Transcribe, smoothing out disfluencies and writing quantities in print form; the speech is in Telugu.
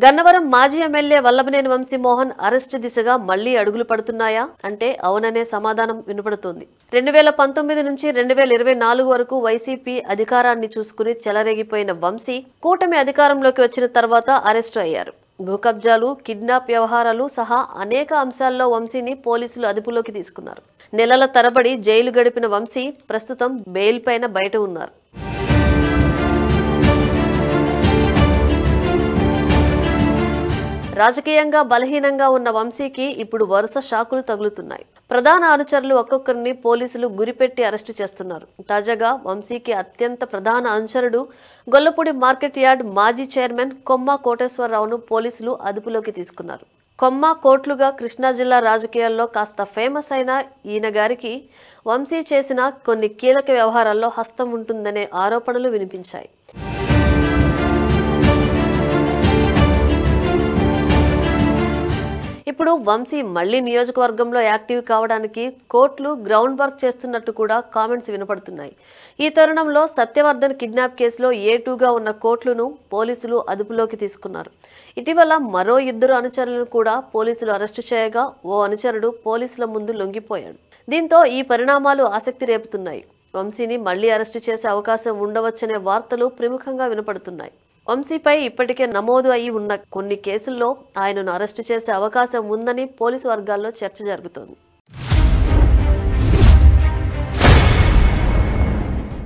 గన్నవరం మాజీ ఎమ్మెల్యే వల్లభనేని వంశీమోహన్ అరెస్టు దిశగా మళ్లీ అడుగులు పడుతున్నాయా అంటే అవుననే సమాధానం వినపడుతోంది. 2019 నుంచి 2024 వరకు వైసీపీ అధికారాన్ని చూసుకుని చెలరేగిపోయిన వంశీ కూటమి అధికారంలోకి వచ్చిన తర్వాత అరెస్టు అయ్యారు. భూకబ్జాలు, కిడ్నాప్ వ్యవహారాలు సహా అనేక అంశాల్లో వంశీని పోలీసులు అదుపులోకి తీసుకున్నారు. నెలల తరబడి జైలు గడిపిన వంశీ ప్రస్తుతం బెయిల్ పైన బయట ఉన్నారు. రాజకీయంగా బలహీనంగా ఉన్న వంశీకి ఇప్పుడు వరుస షాకులు తగులుతున్నాయి. ప్రధాన అనుచరులు ఒక్కొక్కరిని పోలీసులు గురిపెట్టి అరెస్టు చేస్తున్నారు. తాజాగా వంశీకి అత్యంత ప్రధాన అనుచరుడు గొల్లపూడి మార్కెట్ యార్డ్ మాజీ చైర్మన్ కొమ్మ కోటేశ్వరరావును పోలీసులు అదుపులోకి తీసుకున్నారు. కొమ్మ కోట్లుగా కృష్ణా జిల్లా రాజకీయాల్లో కాస్త ఫేమస్ అయిన ఈయన గారికి వంశీ చేసిన కొన్ని కీలక వ్యవహారాల్లో హస్తం ఉంటుందనే ఆరోపణలు వినిపించాయి. ఇప్పుడు వంశీ మళ్లీ నియోజకవర్గంలో యాక్టివ్ కావడానికి కోర్టులు గ్రౌండ్ వర్క్ చేస్తున్నట్టు కూడా కామెంట్స్ వినపడుతున్నాయి. ఈ తరుణంలో సత్యవర్ధన్ కిడ్నాప్ కేసులో A2గా ఉన్న కోర్టులను పోలీసులు అదుపులోకి తీసుకున్నారు. ఇటీవల మరో 2 అనుచరులను కూడా పోలీసులు అరెస్టు చేయగా ఓ అనుచరుడు పోలీసుల ముందు లొంగిపోయాడు. దీంతో ఈ పరిణామాలు ఆసక్తి రేపుతున్నాయి. వంశీని మళ్లీ అరెస్టు చేసే అవకాశం ఉండవచ్చనే వార్తలు ప్రముఖంగా వినపడుతున్నాయి. వంశీపై ఇప్పటికే నమోదు అయి ఉన్న కొన్ని కేసుల్లో ఆయనను అరెస్టు చేసే అవకాశం ఉందని పోలీసు వర్గాల్లో చర్చ జరుగుతోంది.